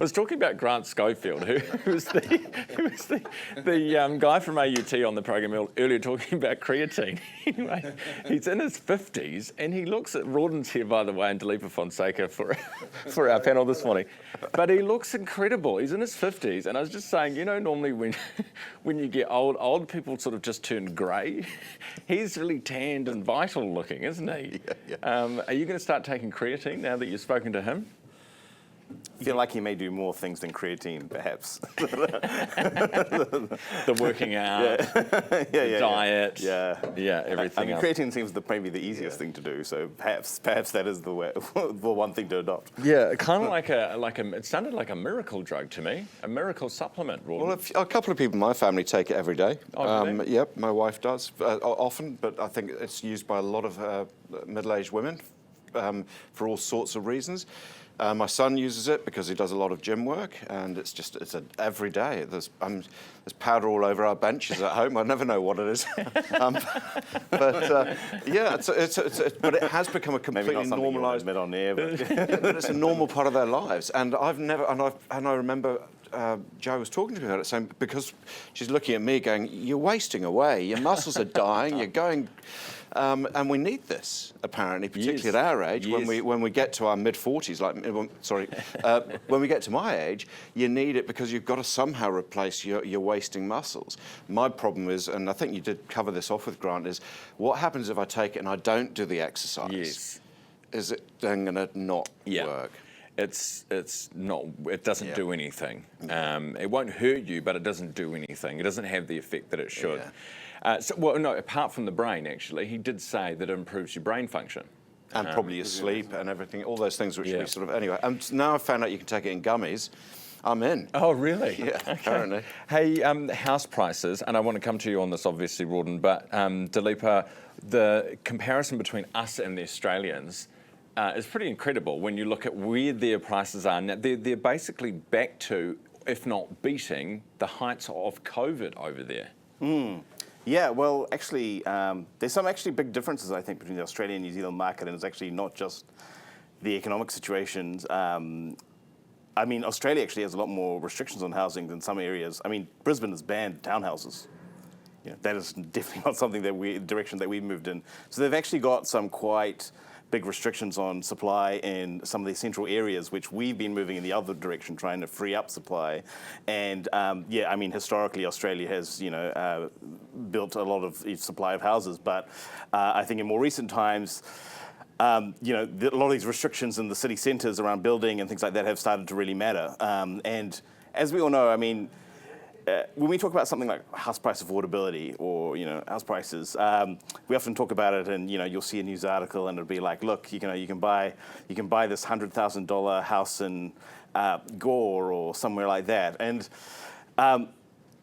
was talking about Grant Schofield, who was the guy from AUT on the program earlier, talking about creatine. Anyway, he's in his 50s, and he looks at Rawdon's here, by the way, and Dileepa Fonseka for our panel this morning. But he looks incredible. He's in his 50s, and I was just saying, normally when you get old people sort of just turn grey. He's really tanned and vital looking, isn't he? Yeah. Are you going to start taking creatine now that you've spoken to him? I feel like he may do more things than creatine, perhaps. The working out, the diet, everything else. Creatine seems maybe the easiest thing to do, so perhaps that is the way, the one thing to adopt. Yeah, kind of it sounded like a miracle drug to me, a miracle supplement. Rawdon. Well, a couple of people in my family take it every day. Oh, really? Yep, my wife does often, but I think it's used by a lot of middle-aged women for all sorts of reasons. My son uses it because he does a lot of gym work, and it's every day. There's powder all over our benches at home. I never know what it is. But it has become a completely normalised. Admit on air, but but it's a normal part of their lives. And I remember Jo was talking to me about it, saying, because she's looking at me going, "You're wasting away. Your muscles are dying. You're going." And we need this, apparently, particularly at our age. Yes. When we get to our mid-40s, when we get to my age, you need it because you've got to somehow replace your wasting muscles. My problem is, and I think you did cover this off with Grant, is what happens if I take it and I don't do the exercise? Yes. Is it then going to not work? It's not. It doesn't do anything. It won't hurt you, but it doesn't do anything. It doesn't have the effect that it should. Yeah. Apart from the brain, actually, he did say that it improves your brain function. And probably your sleep and everything, all those things which we sort of... Anyway, now I've found out you can take it in gummies. I'm in. Oh, really? Yeah, apparently. Hey, house prices, and I want to come to you on this, obviously, Rawdon, but Dileepa, the comparison between us and the Australians is pretty incredible when you look at where their prices are now. They're basically back to, if not beating, the heights of COVID over there. Yeah, well, actually, there's some actually big differences, I think, between the Australian and New Zealand market, and it's actually not just the economic situations. Australia actually has a lot more restrictions on housing than some areas. Brisbane has banned townhouses. That is definitely not something direction that we moved in. So they've actually got some quite big restrictions on supply in some of the central areas, which we've been moving in the other direction, trying to free up supply. And historically, Australia has, built a lot of supply of houses. But I think in more recent times, a lot of these restrictions in the city centres around building and things like that have started to really matter. And as we all know, when we talk about something like house price affordability or house prices, we often talk about it, and you'll see a news article and it'll be like, look, you can buy this $100,000 house in Gore or somewhere like that, and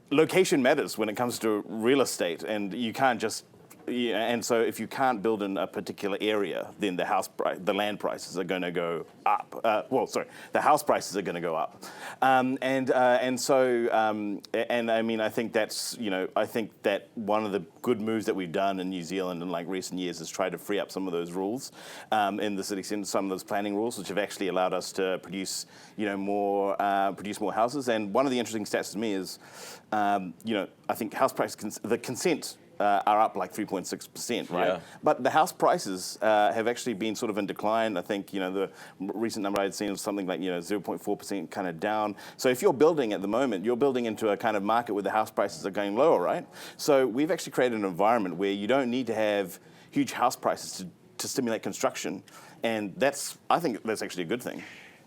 location matters when it comes to real estate, and you can't just. And so if you can't build in a particular area, then the land prices are going to go up. The house prices are going to go up. I think that's, I think that one of the good moves that we've done in New Zealand in recent years is try to free up some of those rules in the city centre, some of those planning rules, which have actually allowed us to produce, more houses. And one of the interesting stats to me is, I think house price, the consent are up 3.6%, right? Yeah. But the house prices have actually been sort of in decline. I think, the recent number I'd seen was something like, 0.4% kind of down. So if you're building at the moment, you're building into a kind of market where the house prices are going lower, right? So we've actually created an environment where you don't need to have huge house prices to stimulate construction. And I think that's actually a good thing.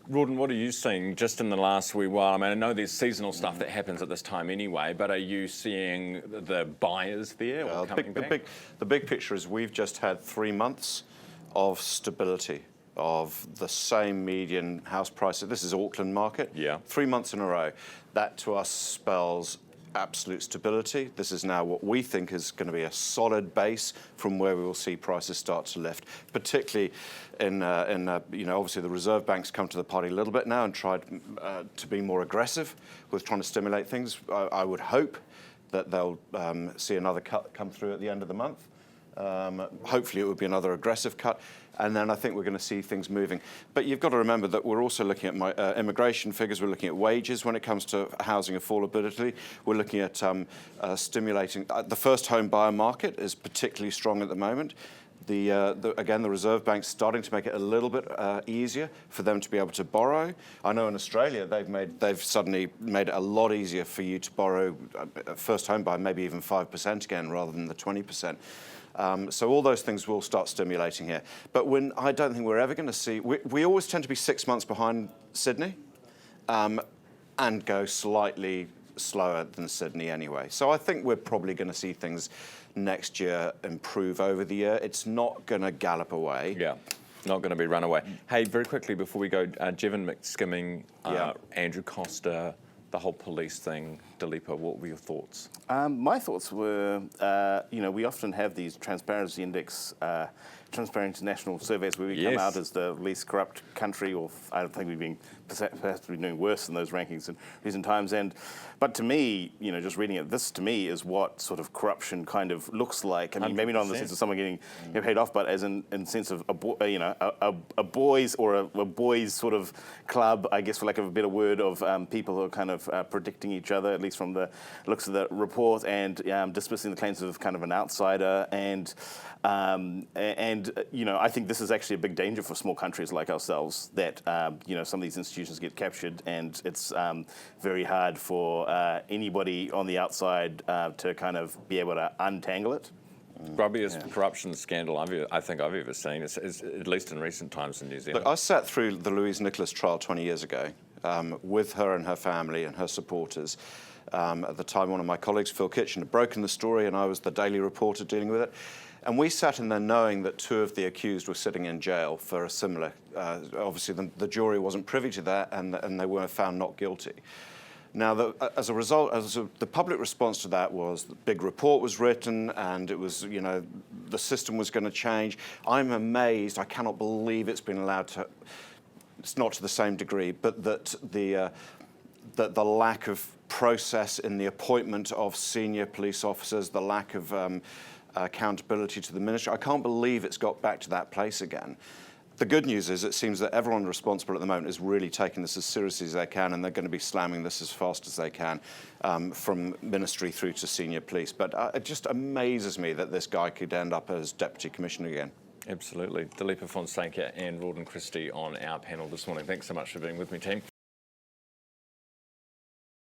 Rawdon, what are you seeing just in the last wee while? I know there's seasonal stuff that happens at this time anyway, but are you seeing the buyers there coming back? The big picture is we've just had 3 months of stability of the same median house price. This is Auckland market. Yeah. 3 months in a row. That to us spells absolute stability. This is now what we think is going to be a solid base from where we will see prices start to lift, particularly in obviously the Reserve Bank's come to the party a little bit now and tried to be more aggressive with trying to stimulate things. I would hope that they'll see another cut come through at the end of the month. Hopefully it would be another aggressive cut. And then I think we're going to see things moving. But you've got to remember that we're also looking at immigration figures. We're looking at wages when it comes to housing affordability. We're looking at stimulating. The first home buyer market is particularly strong at the moment. Again, the Reserve Bank's starting to make it a little bit easier for them to be able to borrow. I know in Australia they've suddenly made it a lot easier for you to borrow first home buyer, maybe even 5% again rather than the 20%. So all those things will start stimulating here. But I don't think we're ever going to see. We always tend to be 6 months behind Sydney, and go slightly slower than Sydney anyway. So I think we're probably going to see things next year improve over the year. It's not going to gallop away. Yeah, not going to be run away. Hey, very quickly before we go, Jevon McSkimming, Andrew Costa, the whole police thing, Dileepa, what were your thoughts? My thoughts were, we often have these transparency index, Transparency International surveys where we come out as the least corrupt country, or I don't think we've been perhaps doing worse in those rankings in recent times. But to me, just reading it, this to me is what sort of corruption kind of looks like. I mean, maybe not in the sense of someone getting paid off, but as in the sense of a boys or a boys sort of club, I guess, for lack of a better word, of people who are kind of predicting each other, at least from the looks of the report, and dismissing the claims of kind of an outsider. And I think this is actually a big danger for small countries like ourselves, that some of these institutions get captured, and it's very hard for anybody on the outside to kind of be able to untangle it. Grubbiest corruption scandal I think I've ever seen, is at least in recent times in New Zealand. Look, I sat through the Louise Nicholas trial 20 years ago with her and her family and her supporters. At the time, one of my colleagues, Phil Kitchen, had broken the story, and I was the daily reporter dealing with it. And we sat in there knowing that 2 of the accused were sitting in jail for a similar. Obviously, the jury wasn't privy to that, and they were found not guilty. Now, as a result, the public response to that was the big report was written, and it was, the system was going to change. I'm amazed. I cannot believe it's been allowed to. It's not to the same degree, but that the lack of process in the appointment of senior police officers, the lack of accountability to the ministry. I can't believe it's got back to that place again. The good news is it seems that everyone responsible at the moment is really taking this as seriously as they can, and they're going to be slamming this as fast as they can, from ministry through to senior police. But it just amazes me that this guy could end up as Deputy Commissioner again. Absolutely. Dileepa Fonseka and Rawdon Christie on our panel this morning. Thanks so much for being with me, team.